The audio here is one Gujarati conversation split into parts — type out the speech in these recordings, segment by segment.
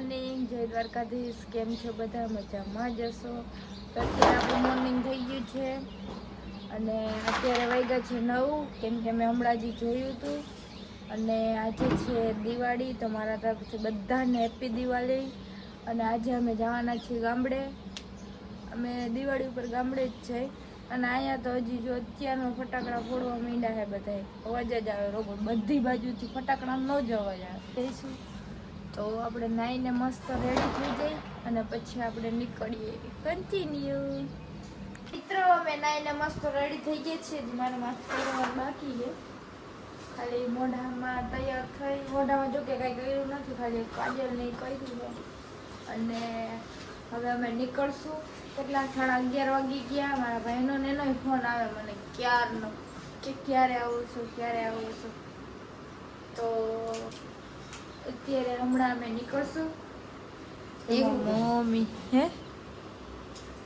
મોર્નિંગ, જય દ્વારકાધીશ. કેમ છો બધા? મજામાં જ હશો. તો અત્યારે આપણું મોર્નિંગ થઈ ગયું છે અને અત્યારે વાગ્યા છે 9, કેમ કે મેં હમણાં જ જોયું હતું. અને આજે છે દિવાળી, તો મારા તરફથી બધાને હેપી દિવાળી. અને આજે અમે જવાના છીએ ગામડે. અમે દિવાળી ઉપર ગામડે જ છે અને અહીંયા તો હજી જો અત્યારમાં ફટાકડા ફોડવા માંડ્યા છે બધાય. અવાજ જ આવે રોગો, બધી બાજુથી ફટાકડાનો જ અવાજ આવે. તો આપણે નાઈને મસ્ત રેડી થઈ જઈ અને પછી આપણે નીકળીએ. કન્ટિન્યુ. મિત્રો, અમે નાઈને મસ્ત રેડી થઈ ગયા છીએ. મારે માથું કરવાનું બાકી છે. ખાલી મોઢામાં તૈયાર થઈ, મોઢામાં જો કે કાંઈ કર્યું નથી, ખાલી કાજલ નહીં કર્યું છે. અને હવે અમે નીકળશું. કેટલા 11:30 વાગી ગયા. મારા ભાઈનો ને એનો ફોન આવે મને ક્યારનો, કે ક્યારે આવો છો, ક્યારે આવો છો. તો અત્યારે હમણાં અમે નીકળશું. મમ્મી હે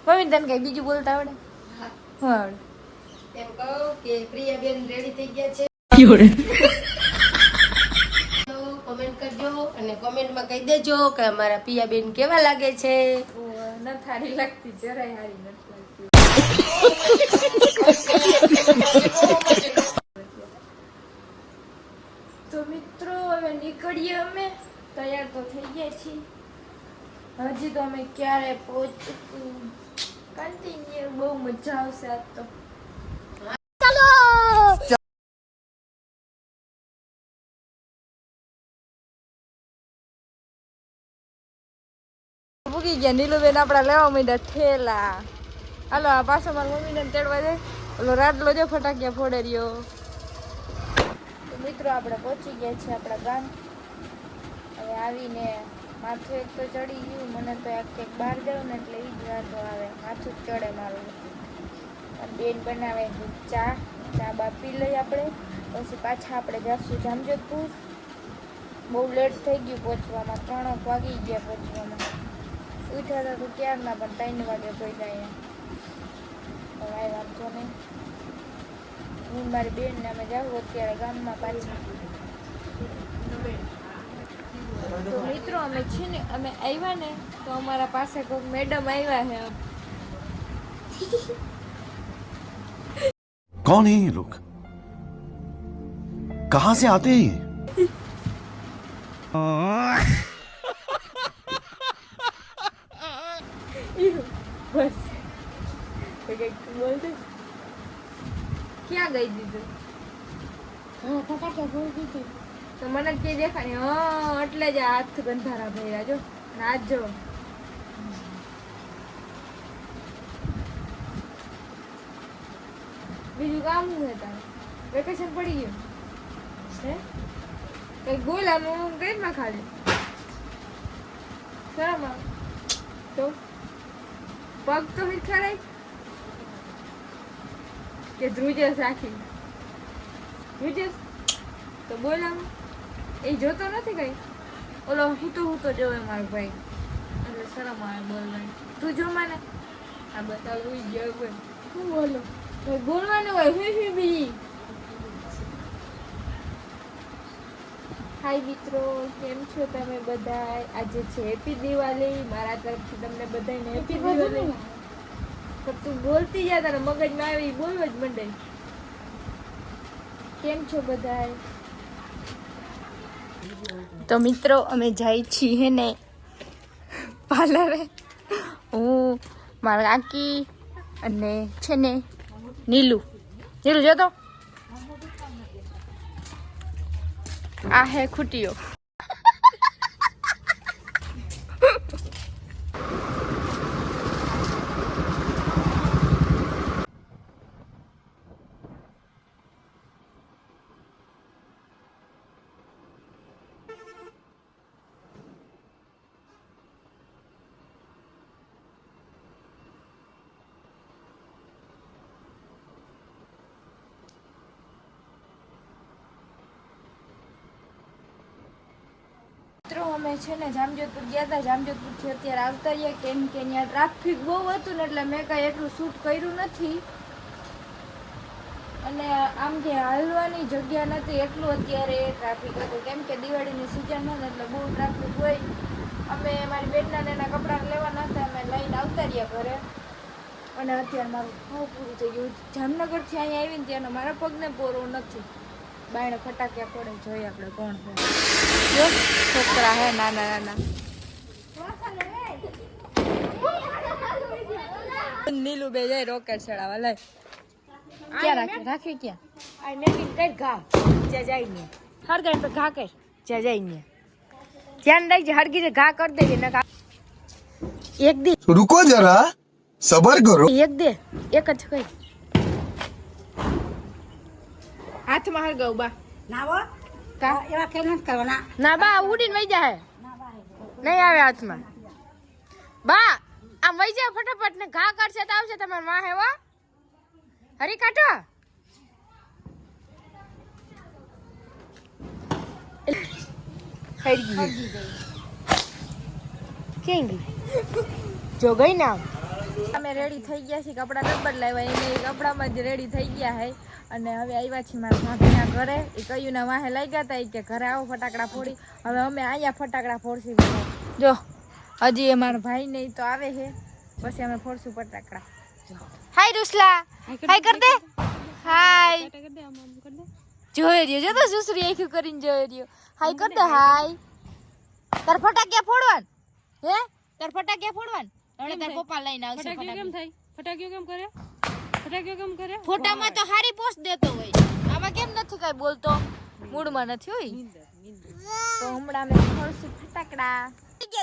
મમ્મી તને કઈ બીજું બોલતા આવડે? હું આવડે? એમ કહો કે પ્રિયાબેન રેડી થઈ ગયા છે. કમેન્ટ કરજો અને કોમેન્ટમાં કહી દેજો કે અમારા પિયાબેન કેવા લાગે છે. ન થારી લાગતી, જરાય હારી નથી લાગતી. તો મિત્રો, હવે નીકળીએ. અમે તૈયાર તો થઈ ગયા છીએ. હજી તો અમે ક્યારે પહોંચીશું. કન્ટિન્યુ. બહુ મજા આવશે આજ તો. ભૂગી ગયા નીલુબેન આપડા લેવા માંડ્યા ઠેલા. હાલો, આ પાછો મારા મમ્મીને તેડવા જાય. ઓલો રાડલો જો ફટાકિયા ફોડે રહ્યો. તો મિત્રો, આપણે પહોંચી ગયા છીએ આપણા ગામ. હવે આવીને માથું એક તો ચડી ગયું. મને તો ક્યાંક બહાર જાઉં ને એટલે એ જ વાંધો આવે, માથું જ ચડે મારું. બેન બનાવે ચા બા પી લઈ આપણે. પછી પાછા આપણે જઈશું જામજોધપુર. બહુ લેટ થઈ ગયું પહોંચવામાં, 3 વાગી ગયા પહોંચવામાં. ઉઠ્યા હતા તો ક્યારના, પણ 3 વાગે પહોંચ્યા. હવે વાંધો નહીં. હું મારી બેન ને અમે જાઉં અત્યારે ગામમાં પાછી. તો મિત્રો, અમે છે ને, અમે આવ્યા ને તો અમારા પાસે કોઈ મેડમ આવ્યા છે. कौन है ये लोग? कहां से आते हैं ये? બસ બોલते ક્યાં ગઈ દીધું? તો મને કે દેખાય. હા, એટલે જ હાથ ગંધારા ભર્યા જો. હાથ જો. બીજું કામ શું છે તારે? વેકેશન પડી ગયું હે? કઈ બોલ આમ કઈ માં ખાલી શરમ આવે તો પગ તો મીઠા રાખ કે ધ્રુજસ રાખી ધ્રુજસ તો બોલ આમ. એ જોતો નથી કઈ. ઓલો હું તો જોવે મારો ભાઈ, એટલે શરમ આવે બોલવાની. તું જો મને આ બતાવું ગયો બોલ. શું બોલો? બોલવાનું હોય. હું બીજી. હાય મિત્રો, કેમ છો તમે બધા? આજે છે હેપી દિવાળી. મારા તરફથી તમને બધાને હેપી દિવાળી. તો તું બોલતી જા, તારા મગજમાં આવી બોલવા જ મંડે. કેમ છો બધા? તો મિત્રો, અમે જાય છીએ હે ને પાર્લરે. હું, મારા કાકી અને છે ને નીલુ જોતો. આ હે ખૂટીઓ. અમે છે ને જામજોધપુર ગયા હતા. જામજોધપુરથી અત્યારે આવતા રહ્યા, કેમ કે ત્યાં ટ્રાફિક બહુ હતું ને, એટલે મેં કાંઈ એટલું શૂટ કર્યું નથી. અને આમ જે હાલવાની જગ્યા નથી એટલું અત્યારે ટ્રાફિક હતું, કેમ કે દિવાળીની સિઝન હોય ને એટલે બહુ ટ્રાફિક હોય. અમે બેનના ને એના કપડાં લેવાના હતા, અમે લઈને આવતા રહ્યા ઘરે. અને અત્યારે મારું બહુ પૂરું થઈ ગયું. જામનગરથી અહીંયા આવીને ત્યાંનો મારા પગને પોરો નથી. બાયણે ફટાક્યા પડે, જોઈએ આપણે કોણ છે. જો છોકરા હે નાના નાના. નીલું બે જાય રોકેટ ચડાવવા. લઈ ક્યાં રાખી ક્યાં આ મેકિંગ કઈ ઘા જ્યાં જાય ને હરગાઈ પર ઘા કર જ્યાં જાય ને ધ્યાન રાખજે. હરગી ઘા કરી દેજે ને એક દે. रुको जरा सबर करो. એક દે એક જ કઈ હાથમાં હરગાવ બા નાવો કા એવા કેમ નથી કરવાના ના બા ઉડીને વઈ જાય નહીં આવે હાથમાં. બા આમ વઈ જાય ફટાફટ ને ઘા કરશે તો આવશે તમાર માં હેવા હરી કાઢો. ક્યાં ગઈ જો ગઈ ના. અમે રેડી થઈ ગયા છીએ, કપડાં ડબ્બર લાવ્યા એને કપડામાં જ રેડી થઈ ગયા હે. અને હવે આવ્યા છીએ મારા ભાભીના ઘરે. એ કયું ના વાહે લાગ્યા હતા કે ઘરે આવો ફટાકડા ફોડી. હવે અમે અહીંયા ફટાકડા ફોડશું. જો હજી એ મારા ભાઈ ને તો આવે છે, પછી અમે ફોડશું ફટાકડા. હાય રૂસલા, હાય કર દે. હાય જોઈ રહ્યો, જો તો સુસરી આખું કરીને જોઈ રહ્યો. હાય કર દે. હાય તાર ફટાકિયા ફોડવાન હે? તાર ફટાકિયા ફોડવાન હવે તાર પપ્પા લઈને આવશે. ફટાકિયા કેમ થાય? ફટાકિયો કેમ કરે? ફટાકિયો કેમ કરે? ફોટામાં તો હારી પોસ્ટ દેતો હોય, આમાં કેમ નથી કઈ બોલતો? મૂડમાં નથી હોય તો હમણાં અમે ફોડશું ફટાકડા.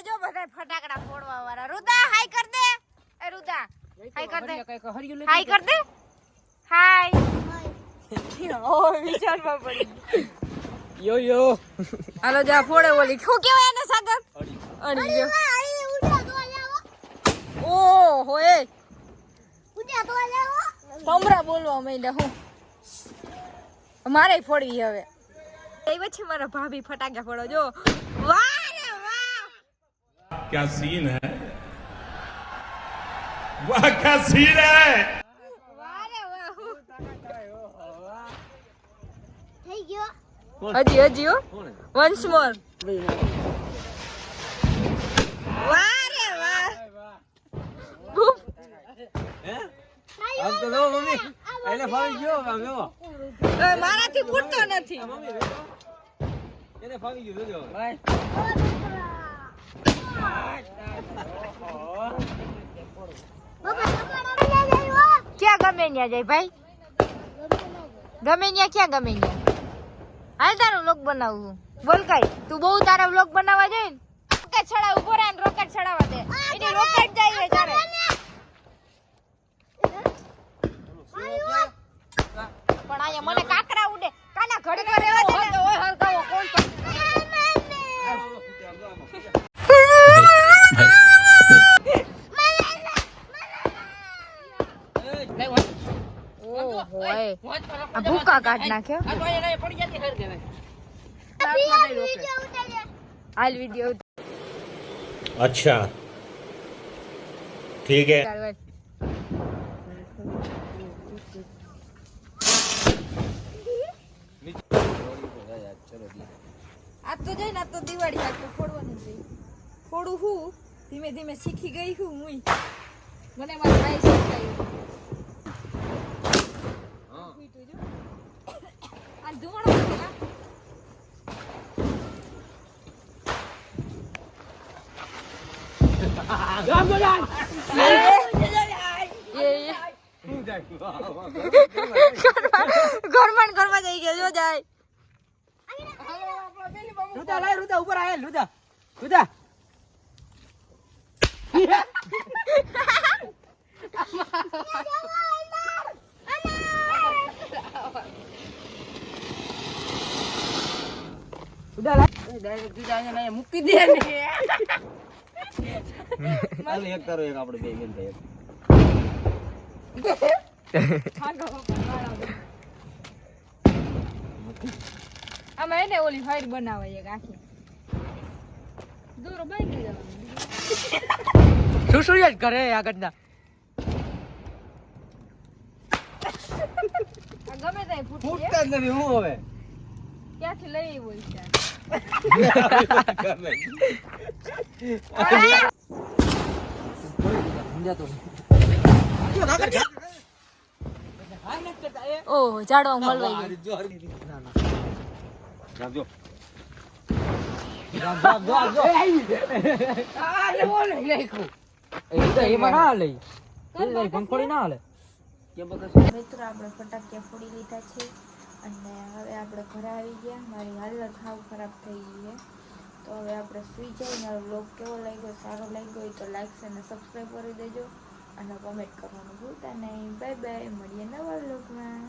જો બધા ફટાકડા ફોડવા વાળા. રુદા હાય કર દે. એ રુદા હાય કર દે. હાય કર દે. હાય. ઓ વિચારમાં પડી. યો યો હાલો જા ફોડે. ઓલી શું કહેવાય એને સાગર? અડી ગયો. ઓ હોય ભમરા બોલવા માંડ્યા. હું મારે ફોડવી હવે. એ પછી મારા ભાભી ફટાકા ફોડો. જો વાહ રે વાહ, क्या सीन है, वाह क्या सीन है. વાહ રે વાહ. થઈ ગયો હજી હજી હો. વન્સ મોર. વાહ રે વાહ. બૂમ. આમ તો જો મમ્મી એને ફાવી ગયો આમ જો મારાથી ફૂટતો નથી. મમ્મી બેઠો એને ફાવી ગયો જોજો ભાઈ ક્યાં ગમે ત્યાં જાય ભાઈ? ગમે ત્યાં ક્યાં ગમે ત્યાં? હાલ તારો વ્લોગ બનાવવું. બોલ કઈ તું બહુ તારા વ્લોગ બનાવવા જાય ને રોકેટ ચડાવ. ઉભો રહે ને રોકેટ ચડાવવા દે. એની રોકેટ જાય છે તારે. પણ અહીંયા મને કાકરા ઉડે. કાના ઘડી પર રહેવા દે ને. ઓય હરકાવો કોણ તો. આ ભૂકા કાઢ નાખ્યો. હાલ વિડિયો अच्छा ठीक है. આ તો જઈ ને આ તો દિવાળી આ તો ફોડવાની છે. ફોડું હું ધીમે ધીમે શીખી ગઈ હું. મને મારા ભાઈ શીખવાયું. આ ધોણો છે આ. ઘરમાં જઈ ગયો જો જાય. રુદા લાય રુદા ઉપર આય રુદા રુદા રુદા લાય ડાયરેક્ટ રુદા અહીંયા મૂકી દે ને હાલ એક કરો એક આપણે બે બેન થાય. આમાં એને ઓલી ફાઈર બનાવે એક આખી. દોરો બાઈ ગઈ જવાનું. શું શું યાદ કરે આગળના આ ગમે ત્યાં ફૂટી જાય. ફૂટતા જ નથી હું હવે ક્યાંથી લઈ આવ્યો છે? ઓહ જાડો મળવાઈ ગયો. રાખજો એમાં ના લઈ પંખોડી ના હાલે મિત્રો આપણે ફટાકિયા ફોડી લીધા છે અને હવે આપણે ઘરે આવી ગયા. મારી હાલત સાવ ખરાબ થઈ ગઈ છે, તો હવે આપણે સુઈ જઈએ. મારો વ્લોગ કેવો લાગ્યો, સારો લાગ્યો હોય તો લાઈક અને સબસ્ક્રાઈબ કરી દેજો અને કોમેન્ટ કરવાનું ભૂલતા નહીં. બાય બાય, મળીએ નવા વ્લોગમાં.